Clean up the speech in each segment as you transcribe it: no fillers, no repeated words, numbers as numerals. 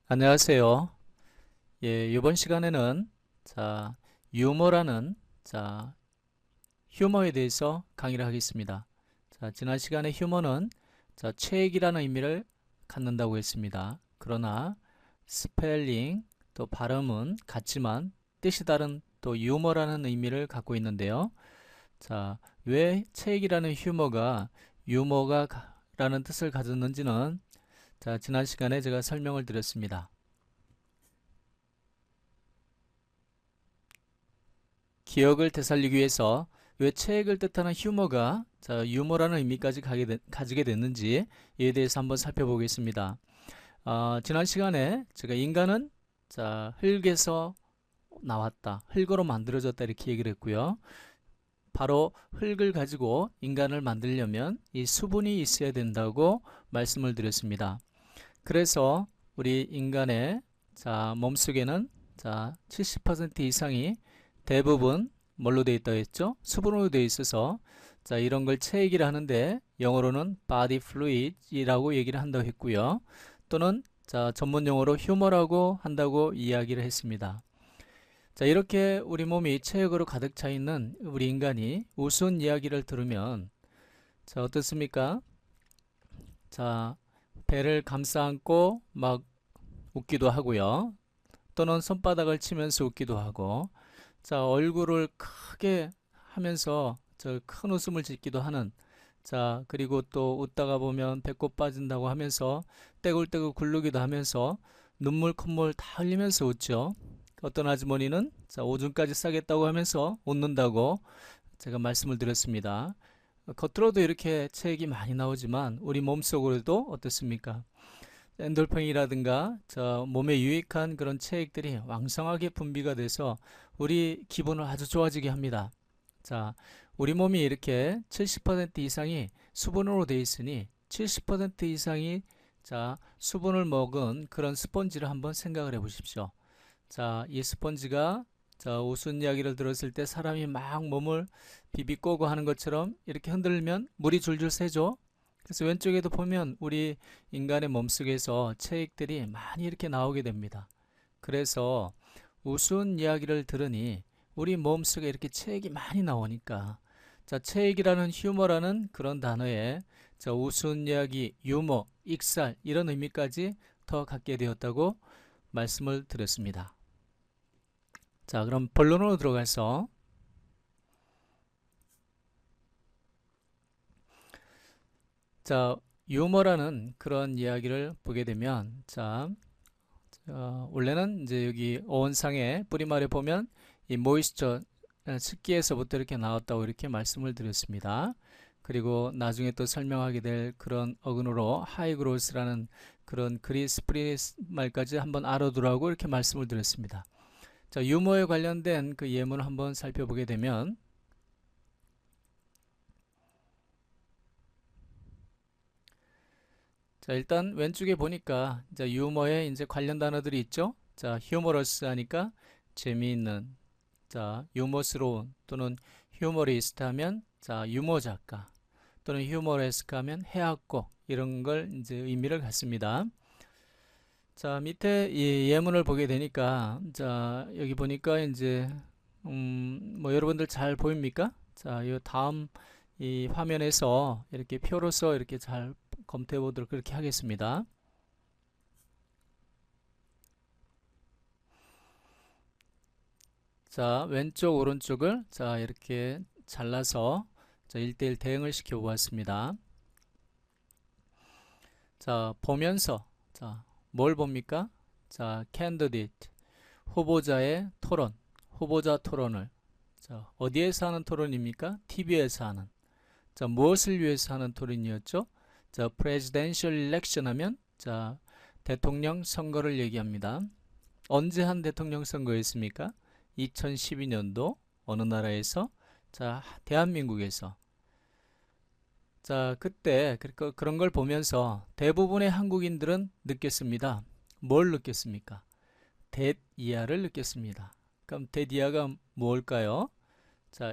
안녕하세요. 예, 이번 시간에는 유머라는 휴머에 대해서 강의를 하겠습니다. 지난 시간에 휴머는 체액이라는 의미를 갖는다고 했습니다. 그러나 스펠링 또 발음은 같지만 뜻이 다른 또 유머라는 의미를 갖고 있는데요. 왜 체액이라는 유머가라는 뜻을 가졌는지는 지난 시간에 제가 설명을 드렸습니다. 기억을 되살리기 위해서 왜 체액을 뜻하는 휴머가 유머라는 의미까지 가지게 됐는지 이에 대해서 한번 살펴보겠습니다. 지난 시간에 제가 인간은 흙에서 나왔다, 흙으로 만들어졌다 이렇게 얘기를 했고요. 바로 흙을 가지고 인간을 만들려면 이 수분이 있어야 된다고 말씀을 드렸습니다. 그래서 우리 인간의 몸속에는 70% 이상이 대부분 뭘로 되어 있다고 했죠? 수분으로 되어 있어서 이런 걸 체액이라 하는데 영어로는 body fluid이라고 얘기를 한다고 했고요. 또는 전문 용어로 휴머라고 한다고 이야기를 했습니다. 이렇게 우리 몸이 체액으로 가득 차 있는 우리 인간이 우스운 이야기를 들으면 어떻습니까? 배를 감싸 안고 막 웃기도 하고요. 또는 손바닥을 치면서 웃기도 하고 얼굴을 크게 하면서 큰 웃음을 짓기도 하는 그리고 또 웃다가 보면 배꼽 빠진다고 하면서 떼굴떼굴 굴르기도 하면서 눈물 콧물 다 흘리면서 웃죠. 어떤 아주머니는 오줌까지 싸겠다고 하면서 웃는다고 제가 말씀을 드렸습니다. 겉으로도 이렇게 체액이 많이 나오지만 우리 몸속으로도 어떻습니까? 엔돌핀이라든가 몸에 유익한 그런 체액들이 왕성하게 분비가 돼서 우리 기분을 아주 좋아지게 합니다. 우리 몸이 이렇게 70% 이상이 수분으로 되어 있으니 70% 이상이 수분을 먹은 그런 스펀지를 한번 생각을 해 보십시오. 이 스펀지가 우스운 이야기를 들었을 때 사람이 막 몸을 비비꼬고 하는 것처럼 이렇게 흔들면 물이 줄줄 새죠. 그래서 왼쪽에도 보면 우리 인간의 몸속에서 체액들이 많이 이렇게 나오게 됩니다. 그래서 우스운 이야기를 들으니 우리 몸속에 이렇게 체액이 많이 나오니까 체액이라는 휴머라는 그런 단어에 우스운 이야기, 유머, 익살 이런 의미까지 더 갖게 되었다고 말씀을 드렸습니다. 그럼 본론으로 들어가서 유머라는 그런 이야기를 보게 되면 원래는 이제 여기 어원상의 뿌리말에 보면 이 모이스처 습기에서부터 이렇게 나왔다고 이렇게 말씀을 드렸습니다. 그리고 나중에 또 설명하게 될 그런 어근으로 하이그로스라는 그런 그리스 뿌리 말까지 한번 알아두라고 이렇게 말씀을 드렸습니다. 유머에 관련된 그 예문을 한번 살펴보게 되면 일단 왼쪽에 보니까 유머에 이제 관련 단어들이 있죠. 휴머러스 하니까 재미있는, 유머스러운 또는 휴머리스트 하면 유머 작가 또는 휴머레스크 하면 해학고 이런 걸 이제 의미를 갖습니다. 밑에 이 예문을 보게 되니까 여기 보니까 이제 뭐 여러분들 잘 보입니까? 이 다음 이 화면에서 이렇게 표로서 이렇게 잘 검토해 보도록 그렇게 하겠습니다. 왼쪽 오른쪽을 이렇게 잘라서 1대1 대응을 시켜 보았습니다. 보면서 뭘 봅니까? candidate 후보자의 토론, 후보자 토론을 어디에서 하는 토론입니까? TV에서 하는 무엇을 위해서 하는 토론이었죠? presidential election 하면 대통령 선거를 얘기합니다. 언제 한 대통령 선거였습니까? 2012년도 어느 나라에서? 대한민국에서. 그때 그런 걸 보면서 대부분의 한국인들은 느꼈습니다. 뭘 느꼈습니까? 대이하를 느꼈습니다. 그럼 대이하가 뭘까요?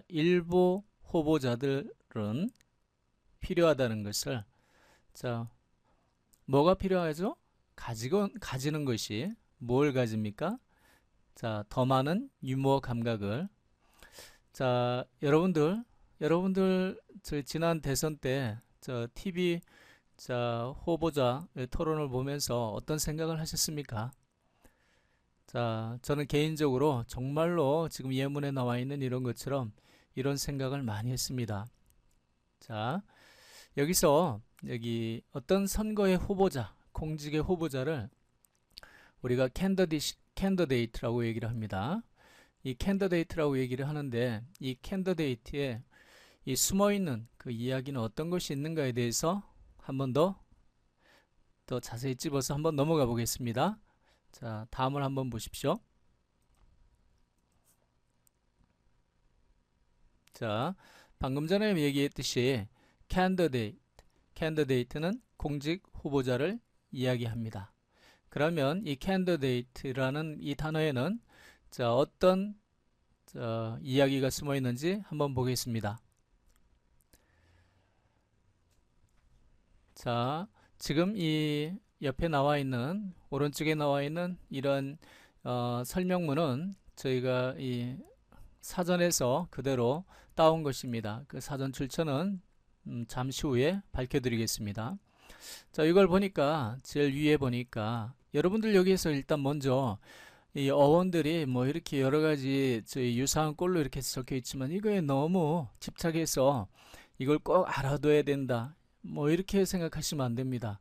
일부 후보자들은 필요하다는 것을 뭐가 필요하죠? 가지는 것이 뭘 가집니까? 자, 더 많은 유머 감각을. 자, 여러분들 저 지난 대선 때 저 TV 자 후보자 토론을 보면서 어떤 생각을 하셨습니까? 자, 저는 개인적으로 정말로 지금 예문에 나와 있는 이런 것처럼 이런 생각을 많이 했습니다. 자, 여기 어떤 선거의 후보자, 공직의 후보자를 우리가 캔더데이트라고 얘기를 합니다. 이 캔더데이트라고 얘기를 하는데 이 캔더데이트에 이 숨어있는 그 이야기는 어떤 것이 있는가에 대해서 한 번 더 자세히 찝어서 한번 넘어가 보겠습니다. 자, 다음을 한번 보십시오. 자, 방금 전에 얘기했듯이 캔더데이트는 공직 후보자를 이야기합니다. 그러면 이 캔더데이트라는 이 단어에는 자, 어떤 이야기가 숨어 있는지 한번 보겠습니다. 자, 지금 이 옆에 나와 있는 오른쪽에 나와 있는 이런 설명문은 저희가 이 사전에서 그대로 따온 것입니다. 그 사전 출처는 잠시 후에 밝혀드리겠습니다. 자, 이걸 보니까 제일 위에 보니까 여러분들 여기에서 일단 먼저 이 어원들이 뭐 이렇게 여러 가지 저희 유사한 꼴로 이렇게 적혀 있지만 이거에 너무 집착해서 이걸 꼭 알아둬야 된다. 뭐 이렇게 생각하시면 안 됩니다.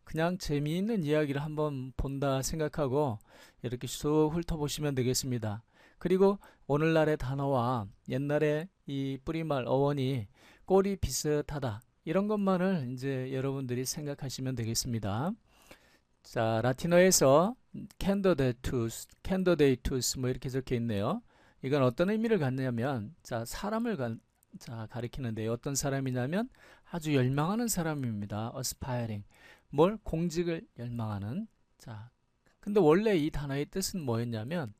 그냥 재미있는 이야기를 한번 본다 생각하고 이렇게 쑥 훑어보시면 되겠습니다. 그리고 오늘날의 단어와 옛날의 이 뿌리말 어원이 꼴이 비슷하다. 이런 것만을 이제 여러분들이 생각하시면 되겠습니다. 자, 라틴어에서 캔더데이투스 뭐 이렇게 적혀 있네요. 이건 어떤 의미를 갖냐면 자, 가리키는데요. 어떤 사람이냐면 아주 열망하는 사람입니다. aspiring. 뭘? 공직을 열망하는. 자, 근데 원래 이 단어의 뜻은 뭐였냐면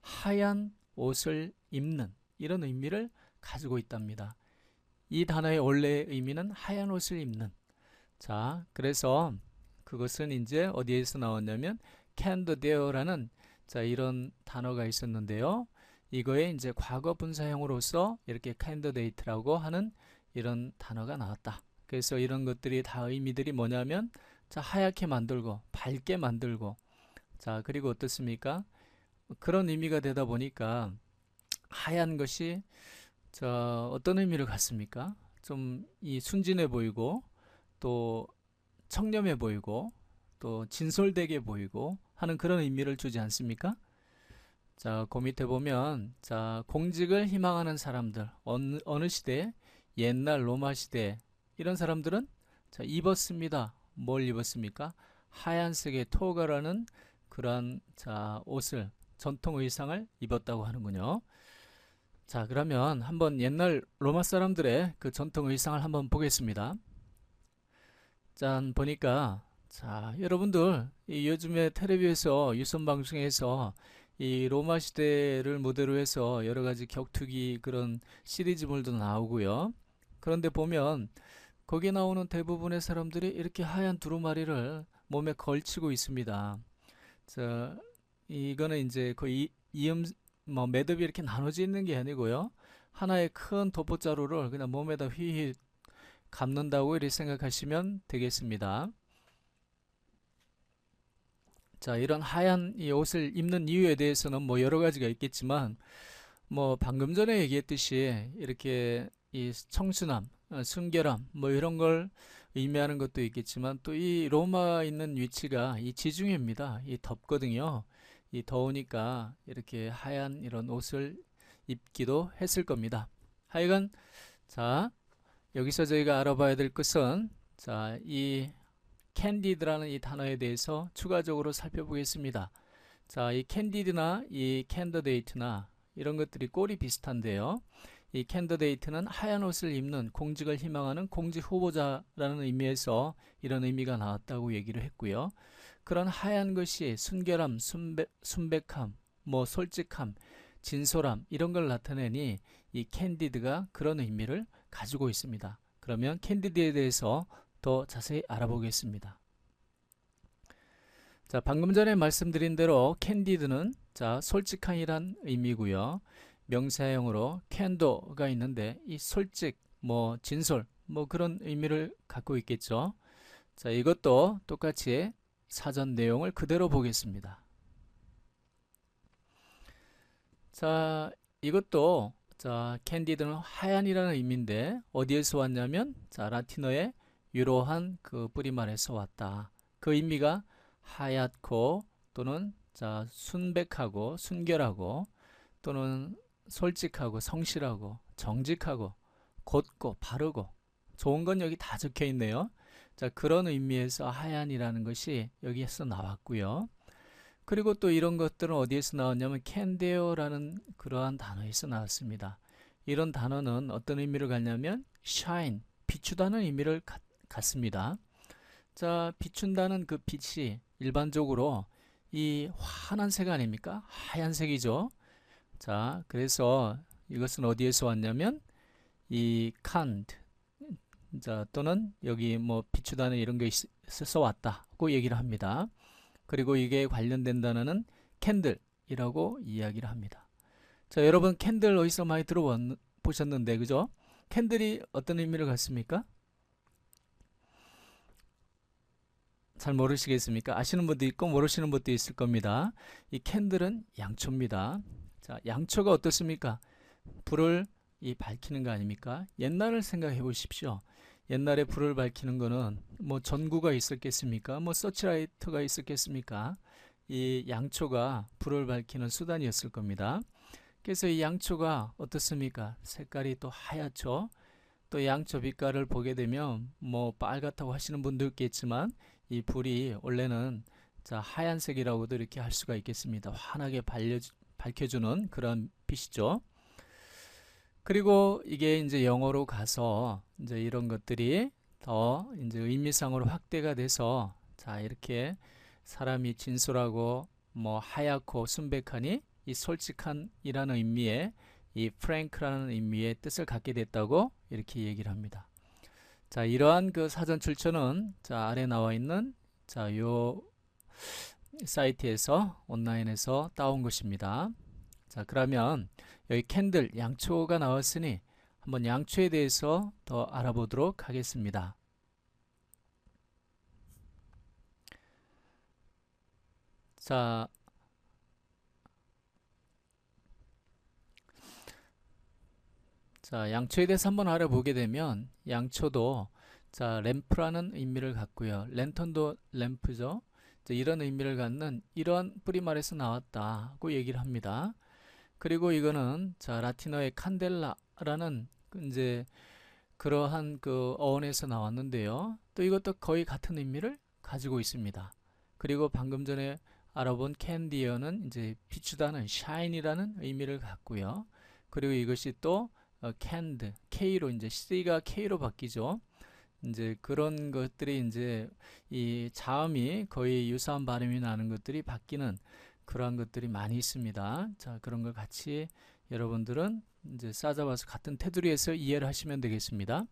하얀 옷을 입는 이런 의미를 가지고 있답니다. 이 단어의 원래 의미는 하얀 옷을 입는. 자, 그래서 그것은 이제 어디에서 나왔냐면 candidate라는 자, 이런 단어가 있었는데요. 이거에 이제 과거 분사형으로서 이렇게 candidate라고 하는 이런 단어가 나왔다. 그래서 이런 것들이 다 의미들이 뭐냐면 자, 하얗게 만들고 밝게 만들고 자, 그리고 어떻습니까? 그런 의미가 되다 보니까 하얀 것이 어떤 의미를 갖습니까? 좀 이 순진해 보이고 또 청렴해 보이고 또 진솔되게 보이고 하는 그런 의미를 주지 않습니까? 자, 그 밑에 보면 자, 공직을 희망하는 사람들 어느 시대? 옛날 로마 시대 이런 사람들은 자, 입었습니다. 뭘 입었습니까? 하얀색의 토가라는 그러한 자, 옷을 전통 의상을 입었다고 하는군요. 자, 그러면 한번 옛날 로마 사람들의 그 전통 의상을 한번 보겠습니다. 짠, 보니까 자, 여러분들 이 요즘에 텔레비에서 유선 방송에서 이 로마 시대를 모델로 해서 여러 가지 격투기 그런 시리즈물도 나오고요. 그런데 보면 거기에 나오는 대부분의 사람들이 이렇게 하얀 두루마리를 몸에 걸치고 있습니다. 자, 이거는 이제 거의 뭐 매듭이 이렇게 나눠져 있는 게 아니고요. 하나의 큰 도포자루를 그냥 몸에다 휘휘 감는다고 이렇게 생각하시면 되겠습니다. 자, 이런 하얀 이 옷을 입는 이유에 대해서는 뭐 여러 가지가 있겠지만 뭐 방금 전에 얘기했듯이 이렇게 이 청순함, 순결함 뭐 이런 걸 의미하는 것도 있겠지만 또 이 로마 있는 위치가 이 지중해입니다. 이 덥거든요. 이 더우니까 이렇게 하얀 이런 옷을 입기도 했을 겁니다. 하여간 자, 여기서 저희가 알아봐야 될 것은 자, 이 캔디드라는 이 단어에 대해서 추가적으로 살펴보겠습니다. 자, 이 캔디드나 이 캔더데이트나 이런 것들이 꼴이 비슷한데요. 이 캔더데이트는 하얀 옷을 입는 공직을 희망하는 공직 후보자라는 의미에서 이런 의미가 나왔다고 얘기를 했고요. 그런 하얀 것이 순결함, 순백함, 뭐 솔직함, 진솔함 이런 걸 나타내니 이 캔디드가 그런 의미를 가지고 있습니다. 그러면 캔디드에 대해서 더 자세히 알아보겠습니다. 자, 방금 전에 말씀드린 대로 캔디드는 자, 솔직한이란 의미고요. 명사형으로 캔도가 있는데 이 솔직, 뭐 진솔, 뭐 그런 의미를 갖고 있겠죠. 자, 이것도 똑같이 사전 내용을 그대로 보겠습니다. 자, 이것도 자, 캔디드는 하얀이라는 의미인데 어디에서 왔냐면 자, 라틴어의 유로한 그 뿌리말에서 왔다. 그 의미가 하얗고 또는 자, 순백하고 순결하고 또는 솔직하고 성실하고 정직하고 곧고 바르고 좋은 건 여기 다 적혀 있네요. 자, 그런 의미에서 하얀이라는 것이 여기에서 나왔고요. 그리고 또 이런 것들은 어디에서 나왔냐면 캔데어라는 그러한 단어에서 나왔습니다. 이런 단어는 어떤 의미를 갖냐면 shine, 비추다는 의미를 갖습니다. 자, 비춘다는 그 빛이 일반적으로 이 환한색 아닙니까? 하얀색이죠. 자, 그래서 이것은 어디에서 왔냐면 이 칸트, 자, 또는 여기 뭐 비추다는 이런 게 있어서 왔다고 얘기를 합니다. 그리고 이게 관련된 단어는 캔들이라고 이야기를 합니다. 자, 여러분 캔들 어디서 많이 들어보셨는데 그죠? 캔들이 어떤 의미를 갖습니까? 잘 모르시겠습니까? 아시는 분도 있고 모르시는 분도 있을 겁니다. 이 캔들은 양초입니다. 자, 양초가 어떻습니까? 불을 밝히는 거 아닙니까? 옛날을 생각해 보십시오. 옛날에 불을 밝히는 거는 뭐 전구가 있었겠습니까? 뭐 서치라이터가 있었겠습니까? 이 양초가 불을 밝히는 수단이었을 겁니다. 그래서 이 양초가 어떻습니까? 색깔이 또 하얗죠. 또 양초 빛깔을 보게 되면 뭐 빨갛다고 하시는 분도 있겠지만 이 불이 원래는 자, 하얀색이라고도 이렇게 할 수가 있겠습니다. 환하게 밝혀주는 그런 빛이죠. 그리고 이게 이제 영어로 가서 이제 이런 것들이 더 이제 의미상으로 확대가 돼서 자, 이렇게 사람이 진솔하고 뭐 하얗고 순백하니 이 솔직한이라는 의미의 이 프랭크라는 의미의 뜻을 갖게 됐다고 이렇게 얘기를 합니다. 자, 이러한 그 사전 출처는 자, 아래 나와 있는 자, 요 사이트에서 온라인에서 따온 것입니다. 자, 그러면 여기 캔들 양초가 나왔으니 한번 양초에 대해서 더 알아보도록 하겠습니다. 자, 양초에 대해서 한번 알아보게 되면 양초도 자, 램프라는 의미를 갖고요. 랜턴도 램프죠. 자, 이런 의미를 갖는 이러한 뿌리말에서 나왔다고 얘기를 합니다. 그리고 이거는 자, 라틴어의 칸델라라는 이제 그러한 그 어원에서 나왔는데요. 또 이것도 거의 같은 의미를 가지고 있습니다. 그리고 방금 전에 알아본 캔디어는 이제 비추다는 shine이라는 의미를 갖고요. 그리고 이것이 또 canned, K로 이제 C가 K로 바뀌죠. 이제 그런 것들이 이제 이 자음이 거의 유사한 발음이 나는 것들이 바뀌는 그러한 것들이 많이 있습니다. 자, 그런 걸 같이 여러분들은 이제 싸잡아서 같은 테두리에서 이해를 하시면 되겠습니다.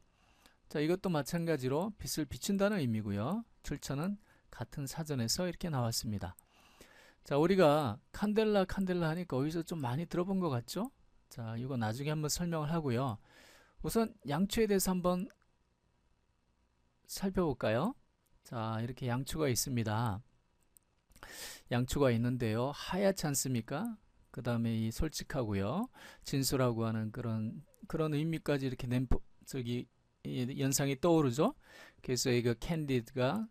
자, 이것도 마찬가지로 빛을 비춘다는 의미고요. 출처는 같은 사전에서 이렇게 나왔습니다. 자, 우리가 칸델라 하니까 어디서 좀 많이 들어본 것 같죠? 자, 이거 나중에 한번 설명을 하고요. 우선 양초에 대해서 한번 살펴볼까요? 자, 이렇게 양초가 있습니다. 양초가 있는데요. 하얗지 않습니까? 그 다음에 이 솔직하고요. 진솔하고 하는 그런 의미까지 이렇게 연상이 떠오르죠. 그래서 이거 캔디드가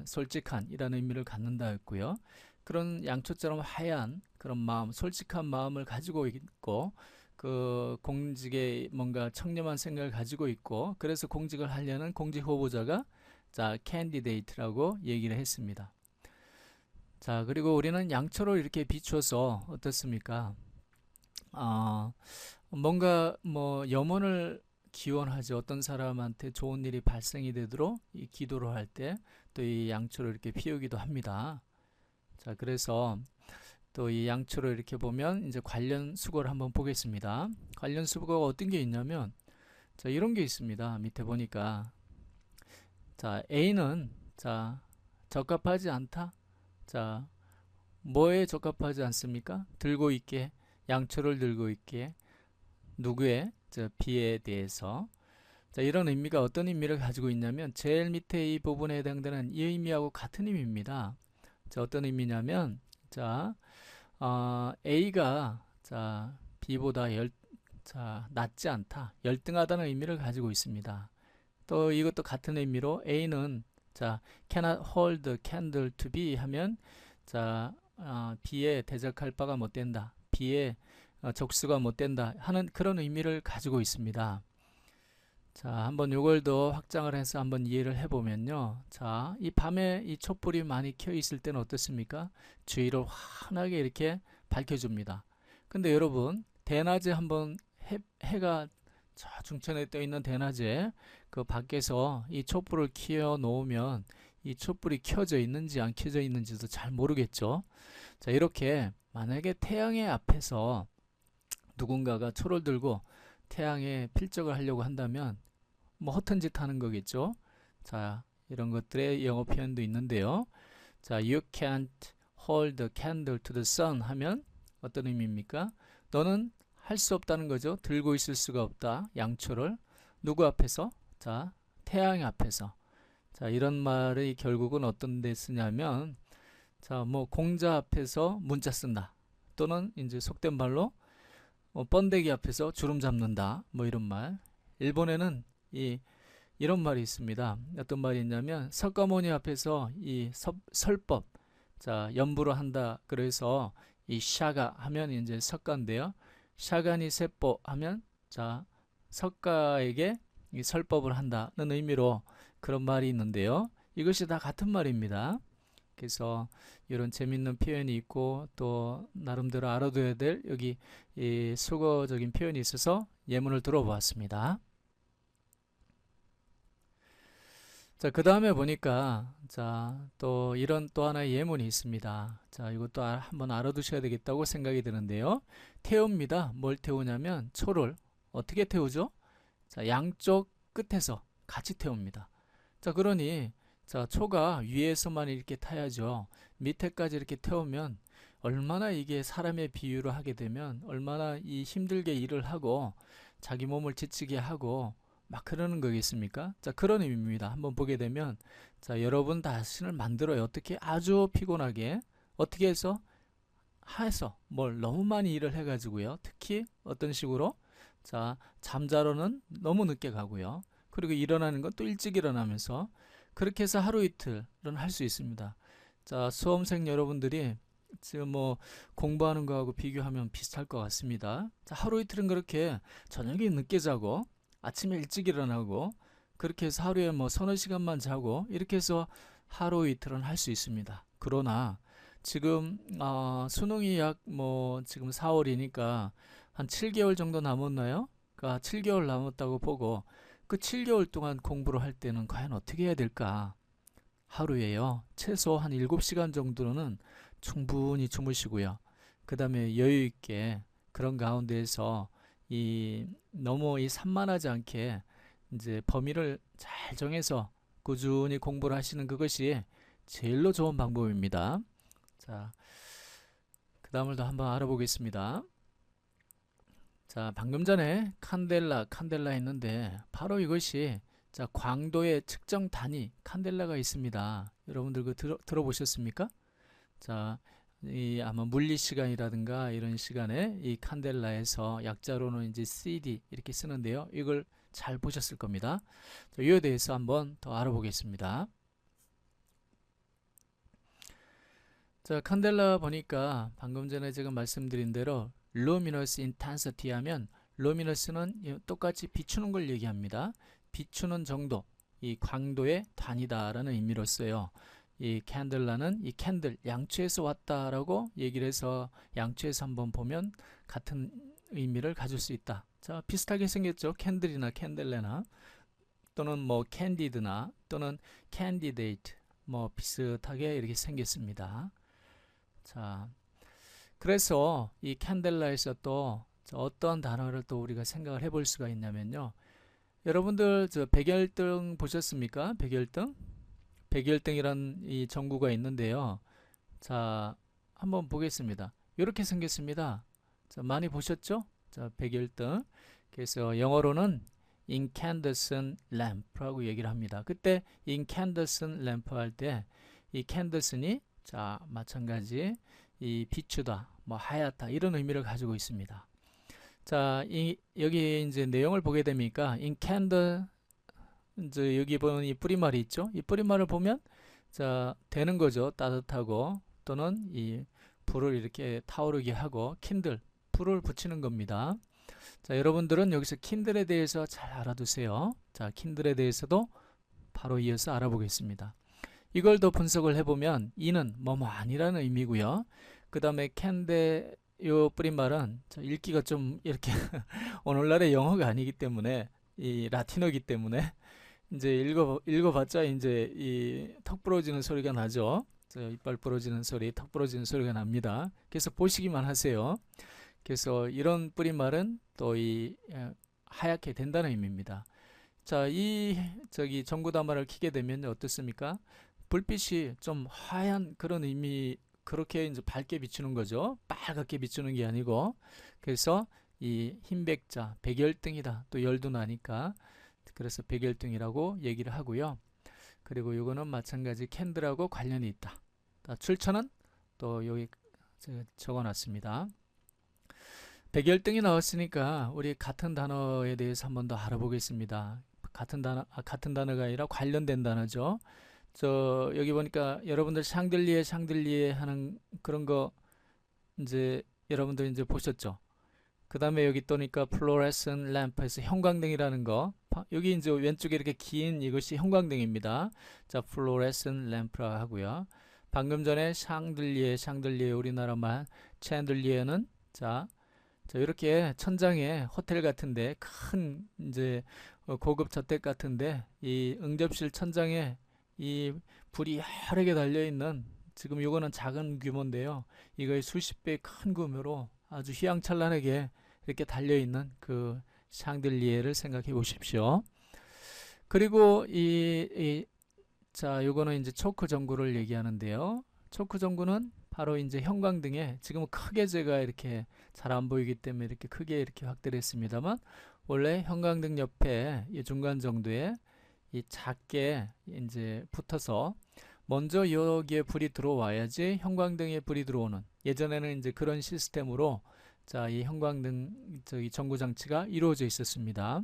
솔직한 이라는 의미를 갖는다 했고요. 그런 양초처럼 하얀 그런 마음, 솔직한 마음을 가지고 있고 그 공직에 뭔가 청렴한 생각을 가지고 있고 그래서 공직을 하려는 공직 후보자가 자, 캔디데이트라고 얘기를 했습니다. 자, 그리고 우리는 양초로 이렇게 비춰서 어떻습니까? 뭔가 뭐 염원을 기원하죠. 어떤 사람한테 좋은 일이 발생이 되도록 이 기도를 할 때 또 이 양초를 이렇게 피우기도 합니다. 자, 그래서 또 이 양초를 이렇게 보면 이제 관련 수거를 한번 보겠습니다. 관련 수거가 어떤 게 있냐면 자, 이런 게 있습니다. 밑에 보니까 자, A는 자, 적합하지 않다. 자, 뭐에 적합하지 않습니까? 들고 있게, 양초를 들고 있게, 누구의 비에 대해서. 자, 이런 의미가 어떤 의미를 가지고 있냐면 제일 밑에 이 부분에 해당되는 이 의미하고 같은 의미입니다. 자, 어떤 의미냐면 자, A가 B보다 낮지 않다, 열등하다는 의미를 가지고 있습니다. 또 이것도 같은 의미로 A는 cannot hold the candle to B 하면 B에 대적할 바가 못 된다, B에 적수가 못 된다 하는 그런 의미를 가지고 있습니다. 자, 한번 이걸 더 확장을 해서 한번 이해를 해보면요. 자, 이 밤에 이 촛불이 많이 켜 있을 때는 어떻습니까? 주위를 환하게 이렇게 밝혀줍니다. 근데 여러분, 대낮에 한번 해가 저 중천에 떠 있는 대낮에 그 밖에서 이 촛불을 켜어 놓으면 이 촛불이 켜져 있는지 안 켜져 있는지도 잘 모르겠죠. 자, 이렇게 만약에 태양의 앞에서 누군가가 초를 들고 태양에 필적을 하려고 한다면 뭐 허튼 짓 하는 거겠죠. 자, 이런 것들의 영어 표현도 있는데요. 자, you can't hold the candle to the sun 하면 어떤 의미입니까? 너는 할 수 없다는 거죠. 들고 있을 수가 없다, 양초를. 누구 앞에서? 자, 태양 앞에서. 자, 이런 말이 결국은 어떤 데 쓰냐면 뭐 공자 앞에서 문자 쓴다, 또는 이제 속된 말로 번데기 앞에서 주름 잡는다, 뭐 이런 말. 일본에는 이런 말이 있습니다. 어떤 말이 있냐면 석가모니 앞에서 이 설법, 연부로 한다. 그래서 이 샤가 하면 이제 석가인데요. 샤가니 세뽀 하면 석가에게 이 설법을 한다는 의미로 그런 말이 있는데요. 이것이 다 같은 말입니다. 그래서 이런 재밌는 표현이 있고 또 나름대로 알아둬야 될 여기 이 수거적인 표현이 있어서 예문을 들어보았습니다. 자, 그 다음에 보니까 또 이런 또 하나의 예문이 있습니다. 자, 이것도 한번 알아두셔야 되겠다고 생각이 드는데요. 태웁니다. 뭘 태우냐면 초를 어떻게 태우죠? 자, 양쪽 끝에서 같이 태웁니다. 자, 그러니 초가 위에서만 이렇게 타야죠. 밑에까지 이렇게 태우면 얼마나 이게 사람의 비유를 하게 되면 얼마나 이 힘들게 일을 하고 자기 몸을 지치게 하고 막 그러는 거겠습니까? 자, 그런 의미입니다. 한번 보게 되면 여러분 자신을 만들어요. 어떻게 아주 피곤하게 어떻게 해서 뭘 너무 많이 일을 해가지고요. 특히 어떤 식으로 잠자러는 너무 늦게 가고요. 그리고 일어나는 건 또 일찍 일어나면서 그렇게 해서 하루 이틀은 할 수 있습니다. 자, 수험생 여러분들이 지금 뭐 공부하는 거하고 비교하면 비슷할 것 같습니다. 자, 하루 이틀은 그렇게 저녁에 늦게 자고 아침에 일찍 일어나고 그렇게 해서 하루에 뭐 서너 시간만 자고 이렇게 해서 하루 이틀은 할 수 있습니다. 그러나 지금 수능이 약 뭐 지금 4월이니까 한 7개월 정도 남았나요? 그러니까 7개월 남았다고 보고 그 7개월 동안 공부를 할 때는 과연 어떻게 해야 될까? 하루에요, 최소 한 7시간 정도는 충분히 주무시고요. 그 다음에 여유 있게 그런 가운데에서 너무 산만하지 않게 이제 범위를 잘 정해서 꾸준히 공부를 하시는 그것이 제일로 좋은 방법입니다. 자, 그 다음을 더 한번 알아보겠습니다. 자, 방금 전에 칸델라 했는데 바로 이것이 광도의 측정 단위 칸델라가 있습니다. 여러분들 그 들어보셨습니까? 자, 아마 물리 시간이라든가 이런 시간에 이 칸델라에서 약자로는 이제 CD 이렇게 쓰는데요. 이걸 잘 보셨을 겁니다. 자, 이에 대해서 한번 더 알아보겠습니다. 자, 칸델라 보니까 방금 전에 제가 말씀드린 대로 luminous intensity 하면 luminous는 똑같이 비추는 걸 얘기합니다. 비추는 정도, 이 광도의 단위다라는 의미로써요. 이 캔들라는 이 캔들, 양초에서 왔다라고 얘기를 해서 양초에서 한번 보면 같은 의미를 가질 수 있다. 자, 비슷하게 생겼죠. 캔들이나 캔델레나 또는 뭐 캔디드나 또는 캔디데이트 뭐 비슷하게 이렇게 생겼습니다. 자, 그래서 이 캔델라에서 또 어떤 단어를 또 우리가 생각을 해볼 수가 있냐면요. 여러분들 백열등 보셨습니까? 백열등? 백열등이란 이 전구가 있는데요. 자, 한번 보겠습니다. 이렇게 생겼습니다. 자, 많이 보셨죠? 자, 백열등. 그래서 영어로는 incandescent lamp라고 얘기를 합니다. 그때 incandescent lamp 할 때 이 candescent이 자, 마찬가지 이 비추다, 뭐 하얗다 이런 의미를 가지고 있습니다. 자, 여기 이제 내용을 보게 되니까 incandescent 이제 여기 보면 이 뿌리말이 있죠? 이 뿌리말을 보면 자, 되는 거죠. 따뜻하고 또는 이 불을 이렇게 타오르게 하고 킨들 불을 붙이는 겁니다. 자, 여러분들은 여기서 킨들에 대해서 잘 알아두세요. 자, 킨들에 대해서도 바로 이어서 알아보겠습니다. 이걸 더 분석을 해보면 이는 뭐뭐 아니라는 의미고요. 그 다음에 캔데 요 뿌린말은 읽기가 좀 이렇게 오늘날의 영어가 아니기 때문에 이 라틴어기 때문에 이제 읽어봤자 이제 이 턱 부러지는 소리가 나죠. 이빨 부러지는 소리, 턱 부러지는 소리가 납니다. 그래서 보시기만 하세요. 그래서 이런 뿌린말은 또 이 하얗게 된다는 의미입니다. 자, 이 저기 전구다마를 켜게 되면 어떻습니까? 불빛이 좀 하얀 그런 의미, 그렇게 이제 밝게 비추는 거죠. 빨갛게 비추는 게 아니고. 그래서 이 흰백자, 백열등이다. 또 열도 나니까. 그래서 백열등이라고 얘기를 하고요. 그리고 이거는 마찬가지 캔들하고 관련이 있다. 출처는 또 여기 적어놨습니다. 백열등이 나왔으니까 우리 같은 단어에 대해서 한번 더 알아보겠습니다. 같은 단어가 아니라 관련된 단어죠. 여기 보니까 여러분들 샹들리에 하는 그런 거 이제 여러분들 이제 보셨죠? 그 다음에 여기 또니까 플로레센 램프에서 형광등이라는 거, 여기 이제 왼쪽에 이렇게 긴 이것이 형광등입니다. 자, 플로레센 램프라고 하고요. 방금 전에 샹들리에 우리나라 말 챈들리에는 자 이렇게 천장에 호텔 같은데 큰 이제 고급 저택 같은데 이 응접실 천장에 이 불이 여러 개 달려 있는, 지금 이거는 작은 규모인데요. 이거의 수십 배 큰 규모로 아주 휘황찬란하게 이렇게 달려 있는 그 샹들리에를 생각해 보십시오. 그리고 자, 요거는 이제 초크 전구를 얘기하는데요. 초크 전구는 바로 이제 형광등에 지금은 크게 제가 이렇게 잘 안 보이기 때문에 이렇게 크게 이렇게 확대를 했습니다만, 원래 형광등 옆에 이 중간 정도에 이 작게 이제 붙어서 먼저 여기에 불이 들어와야지 형광등에 불이 들어오는, 예전에는 이제 그런 시스템으로 자, 이 형광등 전구 장치가 이루어져 있었습니다.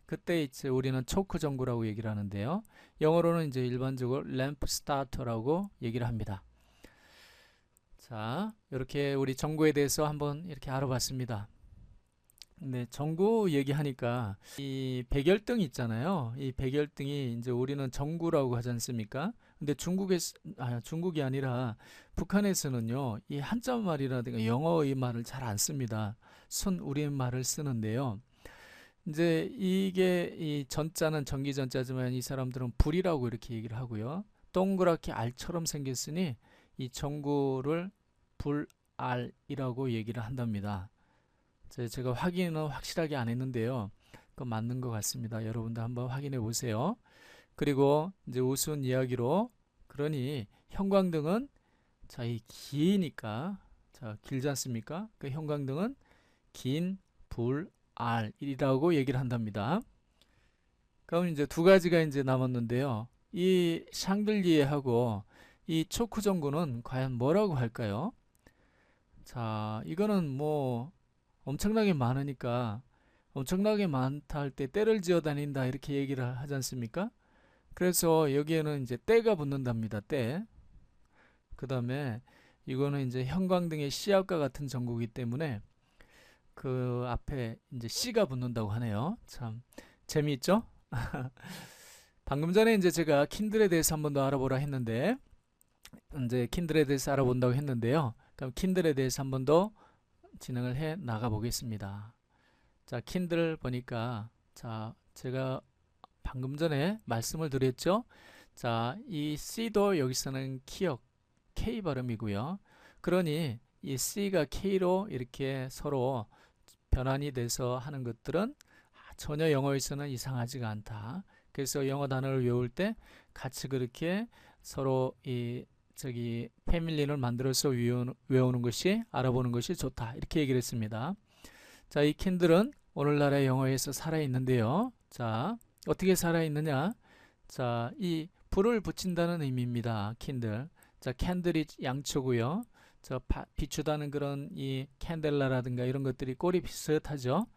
그때 이제 우리는 초크 전구라고 얘기를 하는데요. 영어로는 이제 일반적으로 램프 스타터라고 얘기를 합니다. 자, 이렇게 우리 전구에 대해서 한번 이렇게 알아봤습니다. 네, 전구 얘기하니까 이 백열등 있잖아요. 이 백열등이 이제 우리는 전구라고 하지 않습니까? 근데 중국이 아니라 북한에서는요, 이 한자말이라든가 영어의 말을 잘 안 씁니다. 우리말을 쓰는데요. 이제 이게 이 전자는 전기전자지만 이 사람들은 불이라고 이렇게 얘기를 하고요. 동그랗게 알처럼 생겼으니 이 전구를 불알이라고 얘기를 한답니다. 제가 확인은 확실하게 안 했는데요. 그거 맞는 것 같습니다. 여러분도 한번 확인해 보세요. 그리고 이제 우스운 이야기로, 그러니 형광등은 자, 이 기니까 자, 길지 않습니까? 그 형광등은 긴 불알이라고 얘기를 한답니다. 그럼 이제 두 가지가 이제 남았는데요. 이 샹들리에하고 이 초크 전구는 과연 뭐라고 할까요? 자, 이거는 뭐 엄청나게 많으니까, 엄청나게 많다 할 때 때를 지어 다닌다 이렇게 얘기를 하지 않습니까? 그래서 여기에는 이제 때가 붙는답니다. 때. 그 다음에 이거는 이제 형광등의 C압과 같은 전구이기 때문에 그 앞에 이제 C가 붙는다고 하네요. 참 재미있죠? 방금 전에 이제 제가 킨들에 대해서 한번 더 알아보라 했는데, 이제 킨들에 대해서 알아본다고 했는데요. 그럼 킨들에 대해서 한번 더 진행을 해 나가 보겠습니다. 자, 킨들 보니까 자, 제가 방금 전에 말씀을 드렸죠. 자, 이 C도 여기서는 키역 K 발음이고요. 그러니 이 C가 K로 이렇게 서로 변환이 돼서 하는 것들은 전혀 영어에서는 이상하지가 않다. 그래서 영어 단어를 외울 때 같이 그렇게 서로 이 저기 패밀리를 만들어서 외우는 것이 알아보는 것이 좋다 이렇게 얘기를 했습니다. 자, 이 캔들은 오늘날의 영어에서 살아있는데요. 자, 어떻게 살아있느냐? 자, 이 불을 붙인다는 의미입니다. 캔들. 자, 캔들이 양초고요. 저 비추다는 그런 이 캔델라라든가 이런 것들이 꼴이 비슷하죠.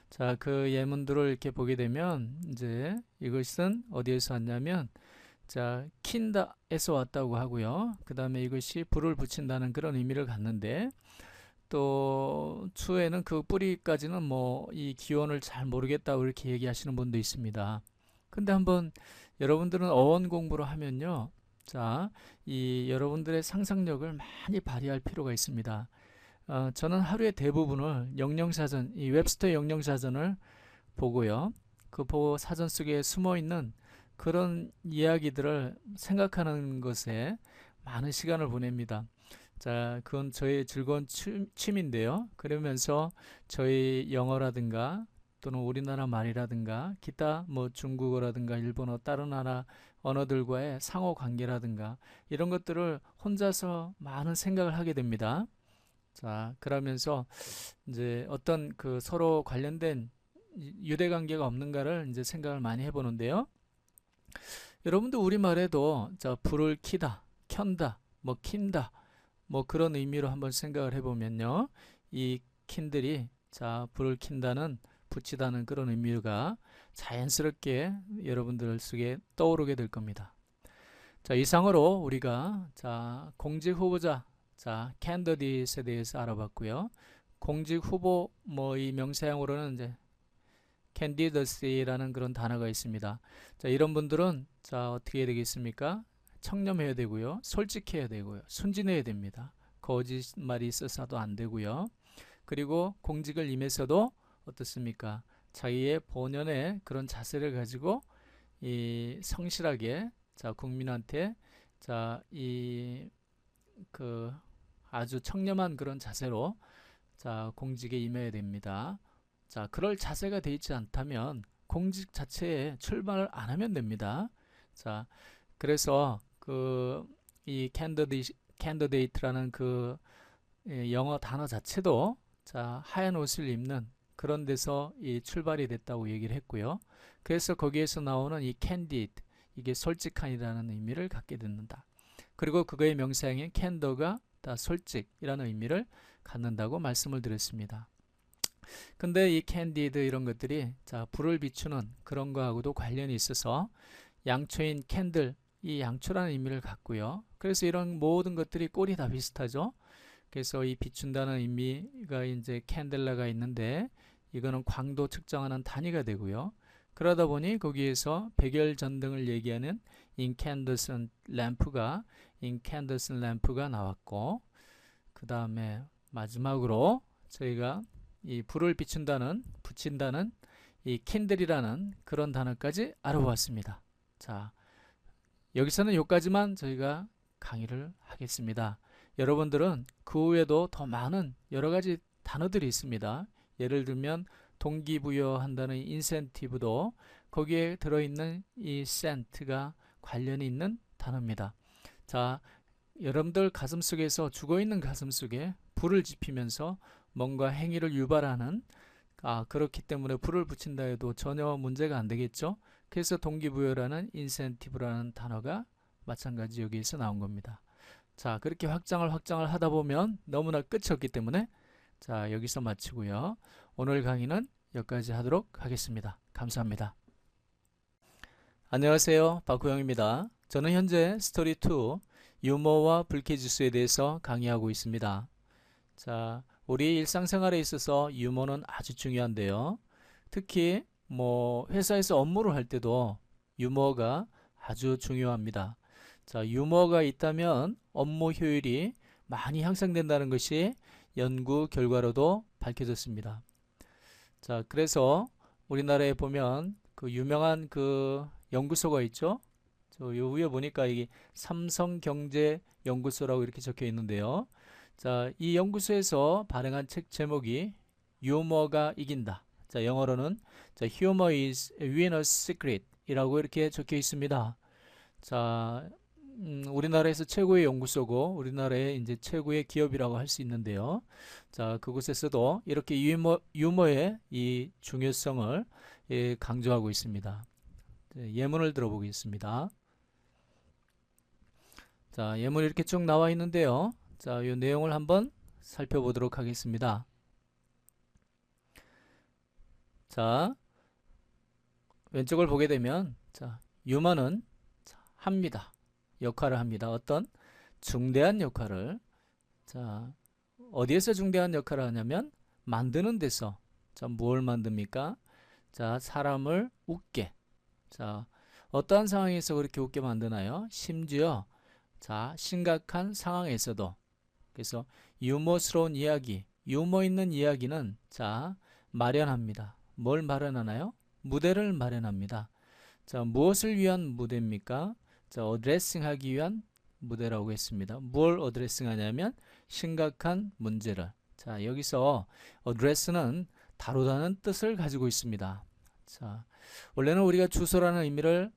자, 그 예문들을 이렇게 보게 되면 이제 이것은 어디에서 왔냐면 자, 킨다에서 왔다고 하고요. 그 다음에 이것이 불을 붙인다는 그런 의미를 갖는데 또 추에는 그 뿌리까지는 뭐 이 기원을 잘 모르겠다고 이렇게 얘기하시는 분도 있습니다. 근데 한번 여러분들은 어원 공부를 하면요. 자, 이 여러분들의 상상력을 많이 발휘할 필요가 있습니다. 저는 하루의 대부분을 영영사전, 이 웹스터 영영사전을 보고요. 그 보고 사전 속에 숨어 있는 그런 이야기들을 생각하는 것에 많은 시간을 보냅니다. 자, 그건 저의 즐거운 취미인데요. 그러면서 저희 영어라든가 또는 우리나라 말이라든가 기타 뭐 중국어라든가 일본어 다른 나라 언어들과의 상호 관계라든가 이런 것들을 혼자서 많은 생각을 하게 됩니다. 자, 그러면서 이제 어떤 그 서로 관련된 유대 관계가 없는가를 이제 생각을 많이 해보는데요. 여러분도 우리말에도 자, 불을 켜다, 켠다, 뭐 킨다, 뭐 그런 의미로 한번 생각을 해보면요. 이 킨들이 자, 불을 킨다는 붙이다는 그런 의미가 자연스럽게 여러분들 속에 떠오르게 될 겁니다. 자, 이상으로 우리가 자, 공직 후보자 자, 캔디데이트에 대해서 알아봤고요. 공직 후보 뭐 이 명사형으로는 이제 candidacy라는 그런 단어가 있습니다. 자, 이런 분들은 자, 어떻게 해야 되겠습니까? 청렴해야 되고요. 솔직해야 되고요. 순진해야 됩니다. 거짓말이 있어서도 안 되고요. 그리고 공직을 임해서도 어떻습니까? 자기의 본연의 그런 자세를 가지고 이 성실하게 자, 국민한테 자, 이 그 아주 청렴한 그런 자세로 자, 공직에 임해야 됩니다. 자, 그럴 자세가 되어 있지 않다면 공직 자체에 출마를 안 하면 됩니다. 자, 그래서 그 이 캔디데이트라는 그 영어 단어 자체도 자, 하얀 옷을 입는 그런 데서 이 출발이 됐다고 얘기를 했고요. 그래서 거기에서 나오는 이 candid 이게 솔직한이라는 의미를 갖게 된다. 그리고 그거의 명사형인 캔더가 다 솔직이라는 의미를 갖는다고 말씀을 드렸습니다. 근데 이 캔디드 이런 것들이 자, 불을 비추는 그런 거하고도 관련이 있어서 양초인 캔들 이 양초라는 의미를 갖고요. 그래서 이런 모든 것들이 꼴이 다 비슷하죠. 그래서 이 비춘다는 의미가 이제 캔델라가 있는데 이거는 광도 측정하는 단위가 되고요. 그러다 보니 거기에서 백열전등을 얘기하는 인캔더슨 램프가 나왔고 그 다음에 마지막으로 저희가 이 불을 붙인다는 이 캔들이라는 그런 단어까지 알아보았습니다. 자, 여기서는 여기까지만 저희가 강의를 하겠습니다. 여러분들은 그 외에도 더 많은 여러 가지 단어들이 있습니다. 예를 들면 동기부여한다는 인센티브도 거기에 들어있는 이 센트가 관련이 있는 단어입니다. 자, 여러분들 가슴속에서 죽어있는 가슴속에 불을 지피면서 뭔가 행위를 유발하는 그렇기 때문에 불을 붙인다 해도 전혀 문제가 안 되겠죠. 그래서 동기부여라는 인센티브라는 단어가 마찬가지 여기에서 나온 겁니다. 자, 그렇게 확장을 하다 보면 너무나 끝이 없기 때문에 자, 여기서 마치고요. 오늘 강의는 여기까지 하도록 하겠습니다. 감사합니다. 안녕하세요. 박호영입니다. 저는 현재 스토리2 유머와 불쾌지수에 대해서 강의하고 있습니다. 자, 우리 일상생활에 있어서 유머는 아주 중요한데요. 특히 뭐 회사에서 업무를 할 때도 유머가 아주 중요합니다. 자, 유머가 있다면 업무 효율이 많이 향상된다는 것이 연구 결과로도 밝혀졌습니다. 자, 그래서 우리나라에 보면 그 유명한 그 연구소가 있죠. 저 요 위에 보니까 이게 삼성경제연구소라고 이렇게 적혀 있는데요. 자, 이 연구소에서 발행한 책 제목이 유머가 이긴다. 자, 영어로는 자, Humor is a winner's secret 이라고 이렇게 적혀 있습니다. 자, 우리나라에서 최고의 연구소고 우리나라의 이제 최고의 기업이라고 할 수 있는데요. 자, 그곳에서도 이렇게 유머의 이 중요성을 강조하고 있습니다. 예문을 들어보겠습니다. 자, 예문이 이렇게 쭉 나와 있는데요. 자, 이 내용을 한번 살펴보도록 하겠습니다. 자, 왼쪽을 보게 되면 자, 유머는 합니다. 역할을 합니다. 어떤 중대한 역할을. 자, 어디에서 중대한 역할을 하냐면 만드는 데서. 자, 뭘 만듭니까? 자, 사람을 웃게. 자, 어떠한 상황에서 그렇게 웃게 만드나요? 심지어 자, 심각한 상황에서도. 그래서 유머스러운 이야기, 유머 있는 이야기는 자, 마련합니다. 뭘 마련하나요? 무대를 마련합니다. 자, 무엇을 위한 무대입니까? 자, 어드레싱하기 위한 무대라고 했습니다. 뭘 어드레싱 하냐면 심각한 문제를. 자, 여기서 어드레스는 다루다는 뜻을 가지고 있습니다. 자, 원래는 우리가 주소라는 의미를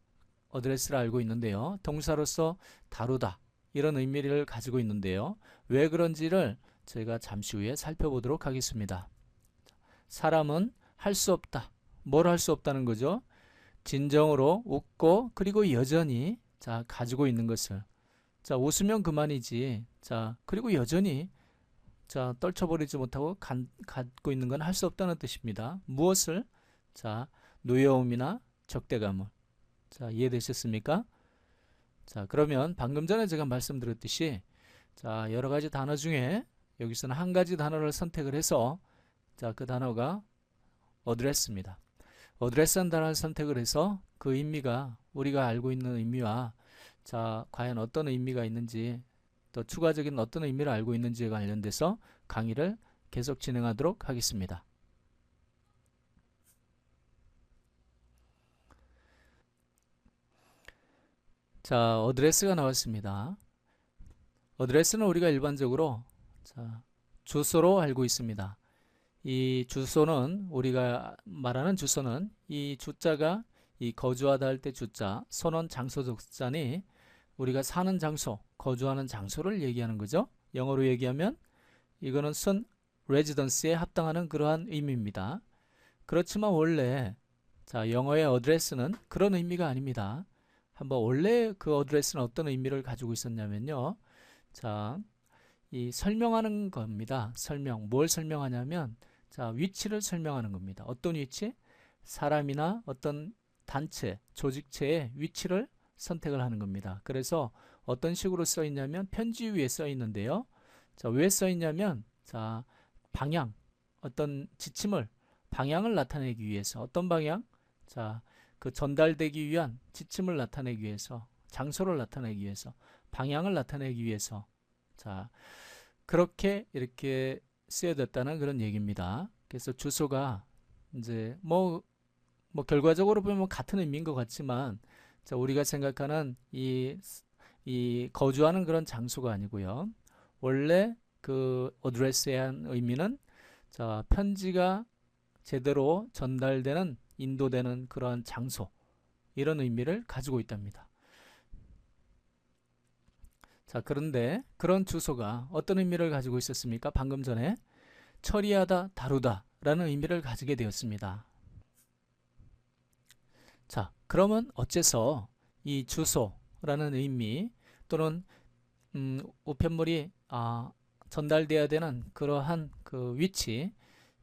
어드레스를 알고 있는데요. 동사로서 다루다 이런 의미를 가지고 있는데요. 왜 그런지를 저희가 잠시 후에 살펴보도록 하겠습니다. 사람은 할 수 없다. 뭘 할 수 없다는 거죠? 진정으로 웃고 그리고 여전히 자, 가지고 있는 것을. 자, 웃으면 그만이지. 자, 그리고 여전히 자, 떨쳐버리지 못하고 갖고 있는 건 할 수 없다는 뜻입니다. 무엇을? 자, 노여움이나 적대감을. 자, 이해되셨습니까? 자, 그러면 방금 전에 제가 말씀드렸듯이 자, 여러 가지 단어 중에 여기서는 한 가지 단어를 선택을 해서 자, 그 단어가 어드레스입니다. 어드레스한 단어를 선택을 해서 그 의미가 우리가 알고 있는 의미와 자, 과연 어떤 의미가 있는지 또 추가적인 어떤 의미를 알고 있는지에 관련돼서 강의를 계속 진행하도록 하겠습니다. 자, 어드레스가 나왔습니다. 어드레스는 우리가 일반적으로 자, 주소로 알고 있습니다. 이 주소는 우리가 말하는 주소는 이 주자가 이 거주하다 할 때 주자, 선원 장소 적자니 우리가 사는 장소, 거주하는 장소를 얘기하는 거죠. 영어로 얘기하면 이거는 순 residence에 합당하는 그러한 의미입니다. 그렇지만 원래 자, 영어의 어드레스는 그런 의미가 아닙니다. 한번 원래 그 어드레스는 어떤 의미를 가지고 있었냐면요. 자, 이 설명하는 겁니다. 설명. 뭘 설명하냐면 자, 위치를 설명하는 겁니다. 어떤 위치? 사람이나 어떤 단체, 조직체의 위치를 선택을 하는 겁니다. 그래서 어떤 식으로 써 있냐면 편지 위에 써 있는데요. 자, 왜 써 있냐면 자, 방향, 어떤 지침을 방향을 나타내기 위해서 어떤 방향? 자, 그 전달되기 위한 지침을 나타내기 위해서 장소를 나타내기 위해서 방향을 나타내기 위해서 자, 그렇게 이렇게 쓰여졌다는 그런 얘기입니다. 그래서 주소가 이제 뭐 결과적으로 보면 같은 의미인 것 같지만 자, 우리가 생각하는 이 거주하는 그런 장소가 아니고요. 원래 그 어드레스의 한 의미는 자, 편지가 제대로 전달되는 인도되는 그러한 장소 이런 의미를 가지고 있답니다. 자, 그런데 그런 주소가 어떤 의미를 가지고 있었습니까? 방금 전에 처리하다, 다루다 라는 의미를 가지게 되었습니다. 자, 그러면 어째서 이 주소라는 의미 또는 우편물이 전달돼야 되는 그러한 그 위치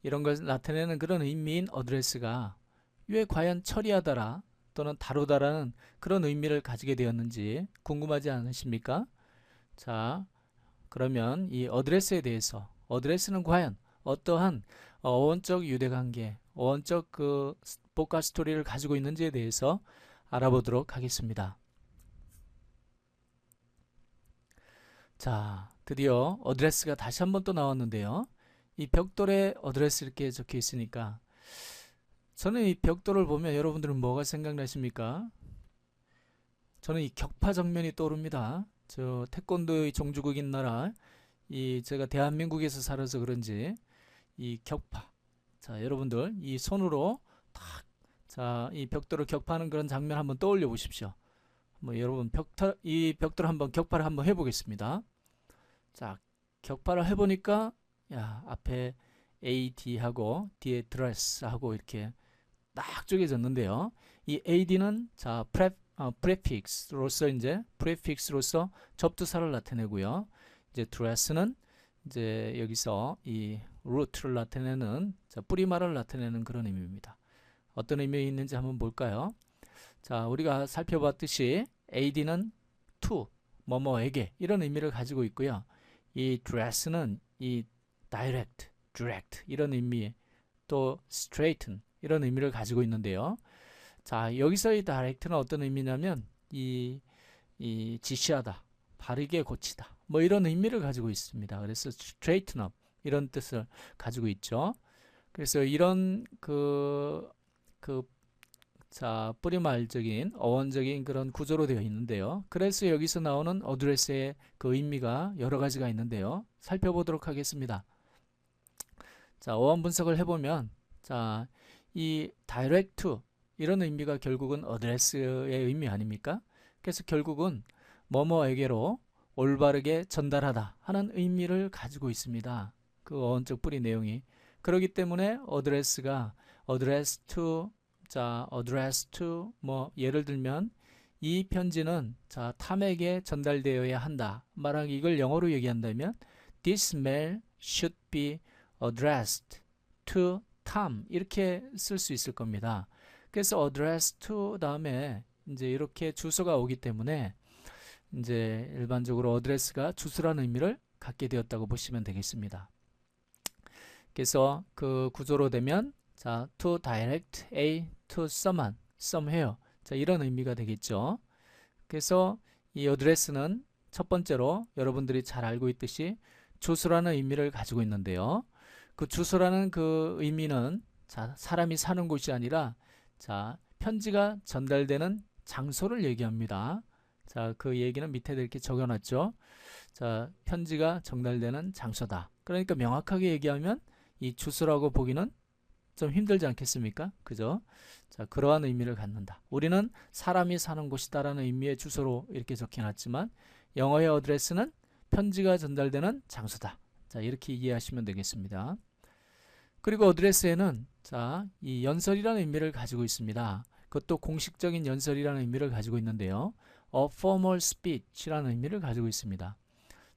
이런 걸 나타내는 그런 의미인 어드레스가 왜 과연 처리하다라 또는 다루다라는 그런 의미를 가지게 되었는지 궁금하지 않으십니까? 자, 그러면 이 어드레스에 대해서 어드레스는 과연 어떠한 어원적 유대관계, 어원적 그 복합 스토리를 가지고 있는지에 대해서 알아보도록 하겠습니다. 자, 드디어 어드레스가 다시 한번 또 나왔는데요. 이 벽돌에 어드레스 이렇게 적혀 있으니까 저는 이 벽돌을 보면 여러분들은 뭐가 생각나십니까? 저는 이 격파 정면이 떠오릅니다. 저 태권도의 종주국인 나라 이 제가 대한민국에서 살아서 그런지 이 격파 자 여러분들 이 손으로 탁 자 이 벽돌을 격파하는 그런 장면 한번 떠올려 보십시오. 뭐 여러분 이 벽돌 한번 격파를 한번 해보겠습니다. 자, 격파를 해보니까 야, 앞에 AD하고 뒤에 dress하고 이렇게 딱 쪼개졌는데요. 이 AD는 자 prefix로서 이제 prefix로서 접두사를 나타내고요. 이제 dress는 이제 여기서 이 root를 나타내는 자, 뿌리말을 나타내는 그런 의미입니다. 어떤 의미 있는지 한번 볼까요? 자, 우리가 살펴봤듯이 AD는 to 뭐뭐에게 이런 의미를 가지고 있고요. 이 dress는 이 direct 이런 의미, 또 straighten 이런 의미를 가지고 있는데요. 자, 여기서 이 direct는 어떤 의미냐면 이 지시하다, 바르게 고치다, 뭐 이런 의미를 가지고 있습니다. 그래서 straighten up 이런 뜻을 가지고 있죠. 그래서 이런 자, 뿌리말적인 어원적인 그런 구조로 되어 있는데요. 그래서 여기서 나오는 어드레스의 그 의미가 여러 가지가 있는데요. 살펴보도록 하겠습니다. 자, 어원 분석을 해보면 자, 이 direct to 이런 의미가 결국은 어드레스의 의미 아닙니까? 그래서 결국은 뭐뭐에게로 올바르게 전달하다 하는 의미를 가지고 있습니다. 그 어원적 뿌리 내용이. 그렇기 때문에 어드레스가 address to 자, address to 뭐 예를 들면 이 편지는 자, 탐에게 전달되어야 한다. 말하기 이걸 영어로 얘기한다면 this mail should be addressed to Tom 이렇게 쓸 수 있을 겁니다. 그래서 address to 다음에 이제 이렇게 주소가 오기 때문에 이제 일반적으로 어드레스가 주소라는 의미를 갖게 되었다고 보시면 되겠습니다. 그래서 그 구조로 되면 자, to direct A to someone, somewhere. 자, 이런 의미가 되겠죠. 그래서 이 어드레스는 첫 번째로 여러분들이 잘 알고 있듯이 주소라는 의미를 가지고 있는데요. 그 주소라는 그 의미는 자, 사람이 사는 곳이 아니라 자, 편지가 전달되는 장소를 얘기합니다. 자, 그 얘기는 밑에 이렇게 적어놨죠. 자, 편지가 전달되는 장소다. 그러니까 명확하게 얘기하면 이 주소라고 보기는 좀 힘들지 않겠습니까? 그죠? 자, 그러한 의미를 갖는다. 우리는 사람이 사는 곳이다라는 의미의 주소로 이렇게 적혀놨지만 영어의 어드레스는 편지가 전달되는 장소다. 자, 이렇게 이해하시면 되겠습니다. 그리고 어드레스에는 자, 이 연설이라는 의미를 가지고 있습니다. 그것도 공식적인 연설이라는 의미를 가지고 있는데요. A formal speech라는 의미를 가지고 있습니다.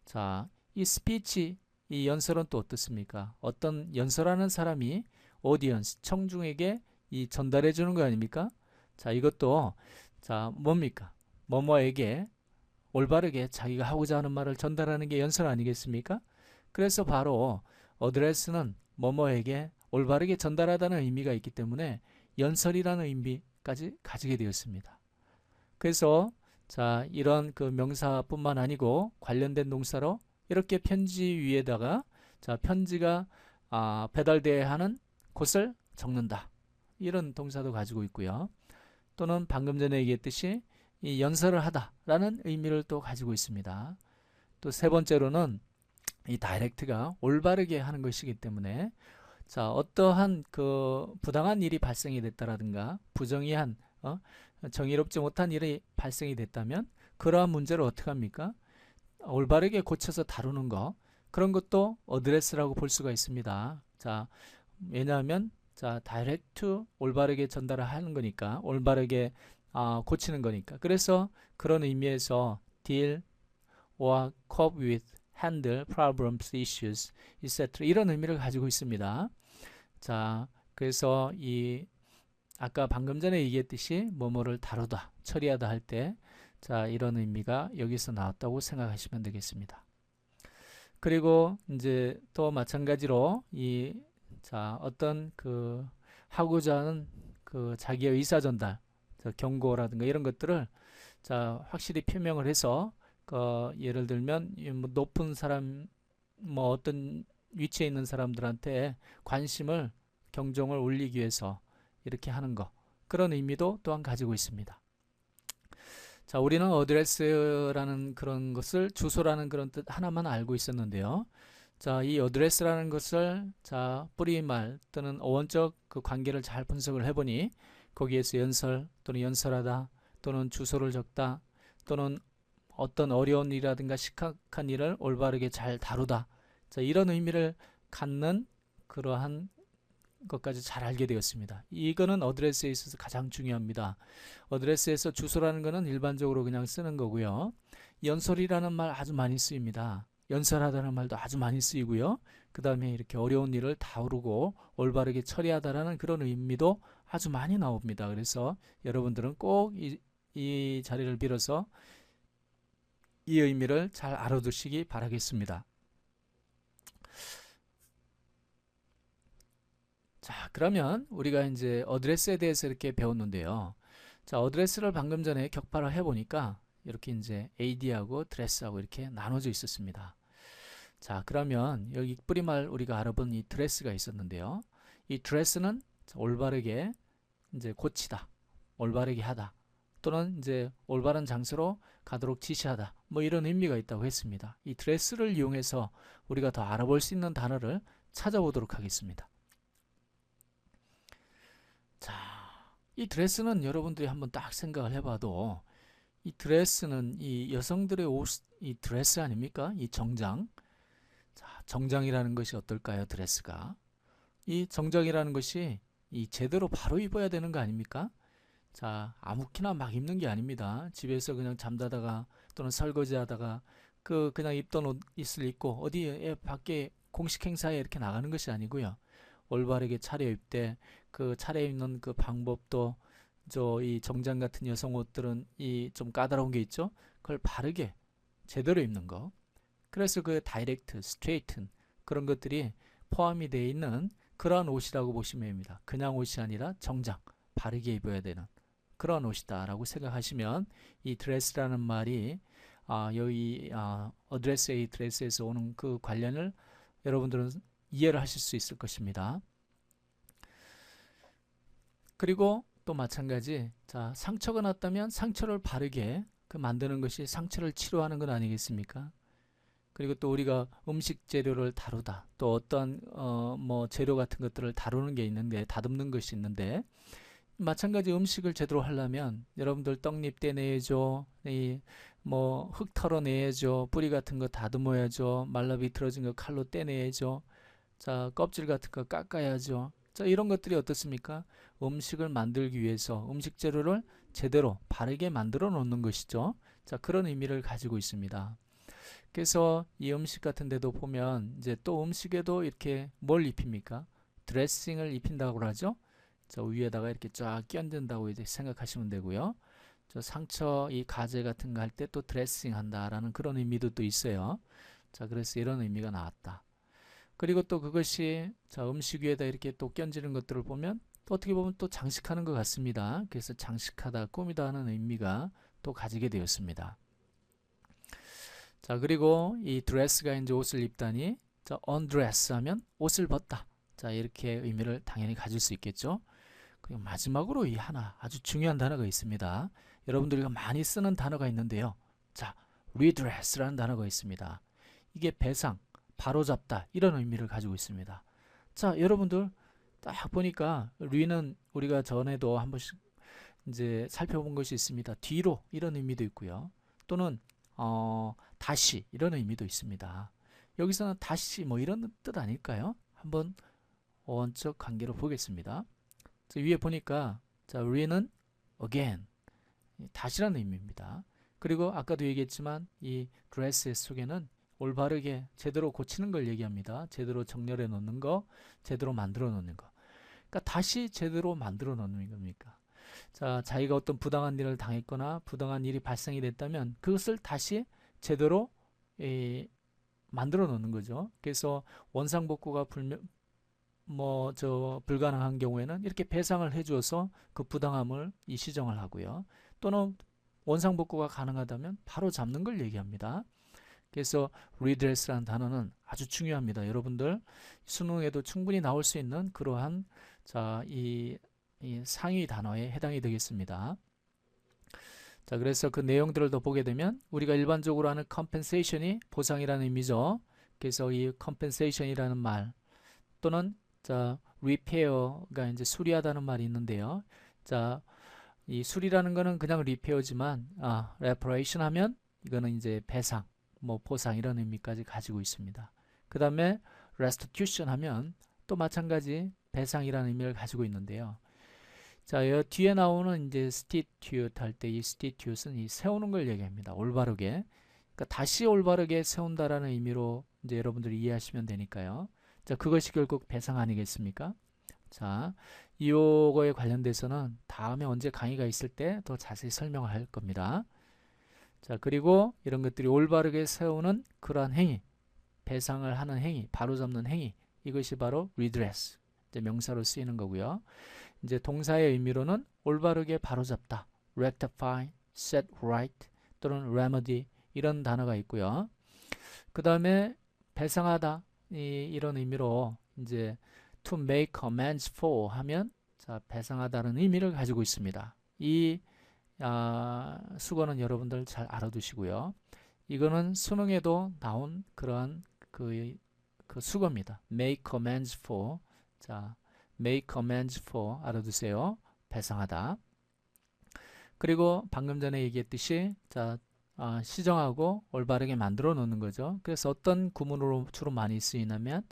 자, 이 speech, 이 연설은 또 어떻습니까? 어떤 연설하는 사람이 오디언스, 청중에게 이 전달해 주는 거 아닙니까? 자, 이것도 자, 뭡니까? 뭐뭐에게 올바르게 자기가 하고자 하는 말을 전달하는 게 연설 아니겠습니까? 그래서 바로 어드레스는 뭐뭐에게 올바르게 전달하다는 의미가 있기 때문에 연설이라는 의미까지 가지게 되었습니다. 그래서 자, 이런 그 명사뿐만 아니고 관련된 동사로 이렇게 편지 위에다가 자, 편지가 배달되어야 하는 곳을 적는다. 이런 동사도 가지고 있고요. 또는 방금 전에 얘기했듯이 이 연설을 하다라는 의미를 또 가지고 있습니다. 또 세 번째로는 이 다이렉트가 올바르게 하는 것이기 때문에 자, 어떠한 그 부당한 일이 발생이 됐다라든가 부정의한 정의롭지 못한 일이 발생이 됐다면 그러한 문제를 어떻게 합니까? 올바르게 고쳐서 다루는 거 그런 것도 어드레스라고 볼 수가 있습니다. 자, 왜냐하면 자, 다이렉트 올바르게 전달을 하는 거니까 올바르게 고치는 거니까 그래서 그런 의미에서 deal or cope with, handle problems, issues, etc. 이런 의미를 가지고 있습니다. 자, 그래서 이 아까 방금 전에 얘기했듯이 뭐뭐를 다루다, 처리하다 할 때 자, 이런 의미가 여기서 나왔다고 생각하시면 되겠습니다. 그리고 이제 또 마찬가지로 자, 어떤 그 하고자 하는 그 자기의 의사 전달, 경고라든가 이런 것들을 자, 확실히 표명을 해서 예를 들면 뭐 높은 사람 뭐 어떤 위치에 있는 사람들한테 관심을 경종을 울리기 위해서 이렇게 하는 거 그런 의미도 또한 가지고 있습니다. 자, 우리는 어드레스라는 그런 것을 주소라는 그런 뜻 하나만 알고 있었는데요. 자, 이 어드레스라는 것을 자, 뿌리말 또는 어원적 그 관계를 잘 분석을 해보니 거기에서 연설 또는 연설하다 또는 주소를 적다 또는 어떤 어려운 일이라든가 심각한 일을 올바르게 잘 다루다. 자, 이런 의미를 갖는 그러한 것까지 잘 알게 되었습니다. 이거는 어드레스에 있어서 가장 중요합니다. 어드레스에서 주소라는 것은 일반적으로 그냥 쓰는 거고요. 연설이라는 말 아주 많이 쓰입니다. 연설하다는 말도 아주 많이 쓰이고요. 그 다음에 이렇게 어려운 일을 다루고 올바르게 처리하다라는 그런 의미도 아주 많이 나옵니다. 그래서 여러분들은 꼭 이 자리를 빌어서 이 의미를 잘 알아두시기 바라겠습니다. 자, 그러면 우리가 이제 어드레스에 대해서 이렇게 배웠는데요. 자, 어드레스를 방금 전에 격파를 해보니까 이렇게 이제 AD하고 드레스하고 이렇게 나눠져 있었습니다. 자, 그러면 여기 뿌리말 우리가 알아본 이 드레스가 있었는데요. 이 드레스는 올바르게 이제 고치다, 올바르게 하다, 또는 이제 올바른 장소로 가도록 지시하다, 뭐 이런 의미가 있다고 했습니다. 이 드레스를 이용해서 우리가 더 알아볼 수 있는 단어를 찾아보도록 하겠습니다. 자, 이 드레스는 여러분들이 한번 딱 생각을 해봐도 이 드레스는 이 여성들의 옷, 이 드레스 아닙니까? 이 정장. 자, 정장이라는 것이 어떨까요? 드레스가. 이 정장이라는 것이 이 제대로 바로 입어야 되는 거 아닙니까? 자, 아무렇게나 막 입는 게 아닙니다. 집에서 그냥 잠자다가 또는 설거지하다가 그냥 입던 옷을 입고 어디에 밖에 공식 행사에 이렇게 나가는 것이 아니고요. 올바르게 차려입되 그 차려입는 그 방법도 이 정장 같은 여성 옷들은 이 좀 까다로운 게 있죠. 그걸 바르게 제대로 입는 거. 그래서 그 다이렉트, 스트레이튼 그런 것들이 포함이 되어 있는 그러한 옷이라고 보시면 됩니다. 그냥 옷이 아니라 정장, 바르게 입어야 되는 그런 옷이다 라고 생각하시면 이 드레스라는 말이 여기 어드레스 A 드레스에서 오는 그 관련을 여러분들은 이해를 하실 수 있을 것입니다. 그리고 또 마찬가지, 자, 상처가 났다면 상처를 바르게 만드는 것이 상처를 치료하는 것 아니겠습니까? 그리고 또 우리가 음식 재료를 다루다, 또 어떤 뭐 재료 같은 것들을 다루는 게 있는데, 다듬는 것이 있는데, 마찬가지 음식을 제대로 하려면 여러분들 떡잎 떼내야죠, 뭐 흙 털어내야죠, 뿌리 같은 거 다듬어야죠, 말라 비틀어진 거 칼로 떼내야죠, 자, 껍질 같은 거 깎아야죠. 자, 이런 것들이 어떻습니까? 음식을 만들기 위해서 음식 재료를 제대로 바르게 만들어 놓는 것이죠. 자, 그런 의미를 가지고 있습니다. 그래서 이 음식 같은 데도 보면 이제 또 음식에도 이렇게 뭘 입힙니까? 드레싱을 입힌다고 하죠. 저 위에다가 이렇게 쫙 끼얹는다고 이제 생각하시면 되고요. 저 상처 이 가재 같은 거 할 때 또 드레싱 한다라는 그런 의미도 또 있어요. 자, 그래서 이런 의미가 나왔다. 그리고 또 그것이 자, 음식 위에다 이렇게 또 끼얹는 것들을 보면 또 어떻게 보면 또 장식하는 것 같습니다. 그래서 장식하다, 꾸미다 하는 의미가 또 가지게 되었습니다. 자, 그리고 이 드레스가 이제 옷을 입다니, 자, undress 하면 옷을 벗다. 자, 이렇게 의미를 당연히 가질 수 있겠죠. 그리고 마지막으로 이 하나 아주 중요한 단어가 있습니다. 여러분들이 많이 쓰는 단어가 있는데요. 자, redress라는 단어가 있습니다. 이게 배상, 바로잡다 이런 의미를 가지고 있습니다. 자, 여러분들 딱 보니까 re는 우리가 전에도 한 번씩 이제 살펴본 것이 있습니다. 뒤로 이런 의미도 있고요. 또는 다시 이런 의미도 있습니다. 여기서는 다시 뭐 이런 뜻 아닐까요? 한번 원적 관계로 보겠습니다. 자, 위에 보니까 자, re는 again 다시라는 의미입니다. 그리고 아까도 얘기했지만 이 드레스 속에는 올바르게 제대로 고치는 걸 얘기합니다. 제대로 정렬해 놓는 거, 제대로 만들어 놓는 거. 그러니까 다시 제대로 만들어 놓는 겁니까? 자, 자기가 어떤 부당한 일을 당했거나 부당한 일이 발생이 됐다면 그것을 다시 제대로 만들어 놓는 거죠. 그래서 원상복구가 불가능한 경우에는 이렇게 배상을 해주어서 그 부당함을 시정을 하고요. 또는 원상복구가 가능하다면 바로 잡는 걸 얘기합니다. 그래서 redress라는 단어는 아주 중요합니다. 여러분들 수능에도 충분히 나올 수 있는 그러한 자, 이 상위 단어에 해당이 되겠습니다. 자, 그래서 그 내용들을 더 보게 되면 우리가 일반적으로 하는 compensation이 보상이라는 의미죠. 그래서 이 compensation이라는 말 또는 자, repair가 이제 수리하다는 말이 있는데요. 자, 이 수리라는 거는 그냥 리페어지만 reparation 하면 이거는 이제 배상, 뭐 보상 이런 의미까지 가지고 있습니다. 그 다음에 restitution 하면 또 마찬가지 배상이라는 의미를 가지고 있는데요. 자, 이 뒤에 나오는 이제 institute 할 때 이 institute은 이 세우는 걸 얘기합니다. 올바르게. 그러니까 다시 올바르게 세운다라는 의미로 이제 여러분들이 이해하시면 되니까요. 자, 그것이 결국 배상 아니겠습니까? 자, 이거에 관련돼서는 다음에 언제 강의가 있을 때 더 자세히 설명을 할 겁니다. 자, 그리고 이런 것들이 올바르게 세우는 그러한 행위, 배상을 하는 행위, 바로잡는 행위, 이것이 바로 redress, 이제 명사로 쓰이는 거고요. 이제 동사의 의미로는 올바르게 바로잡다, rectify, set right 또는 remedy 이런 단어가 있고요. 그 다음에 배상하다 이런 의미로 이제 to make amends for 하면 자, 배상하다는 의미를 가지고 있습니다. 이 수거는 여러분들 잘 알아두시고요. 이거는 수능에도 나온 그러한 그 수거입니다. make amends for. 자, make amends for 알아두세요. 배상하다. 그리고 방금 전에 얘기했듯이 자, 시정하고 올바르게 만들어 놓는 거죠. 그래서 어떤 구문으로 주로 많이 쓰이냐면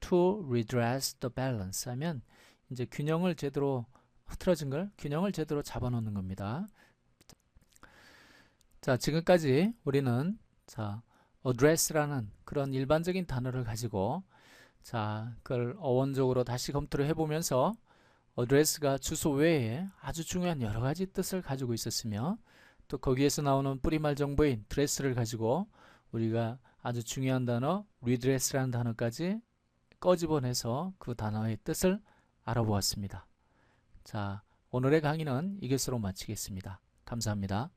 to redress the balance 하면 이제 균형을 제대로 흐트러진 걸 균형을 제대로 잡아 놓는 겁니다. 자, 지금까지 우리는 자, address라는 그런 일반적인 단어를 가지고 자, 그걸 어원적으로 다시 검토를 해보면서 address가 주소 외에 아주 중요한 여러 가지 뜻을 가지고 있었으며 또 거기에서 나오는 뿌리말 정보인 dress를 가지고 우리가 아주 중요한 단어 redress라는 단어까지 꺼집어내서 그 단어의 뜻을 알아보았습니다. 자, 오늘의 강의는 이것으로 마치겠습니다. 감사합니다.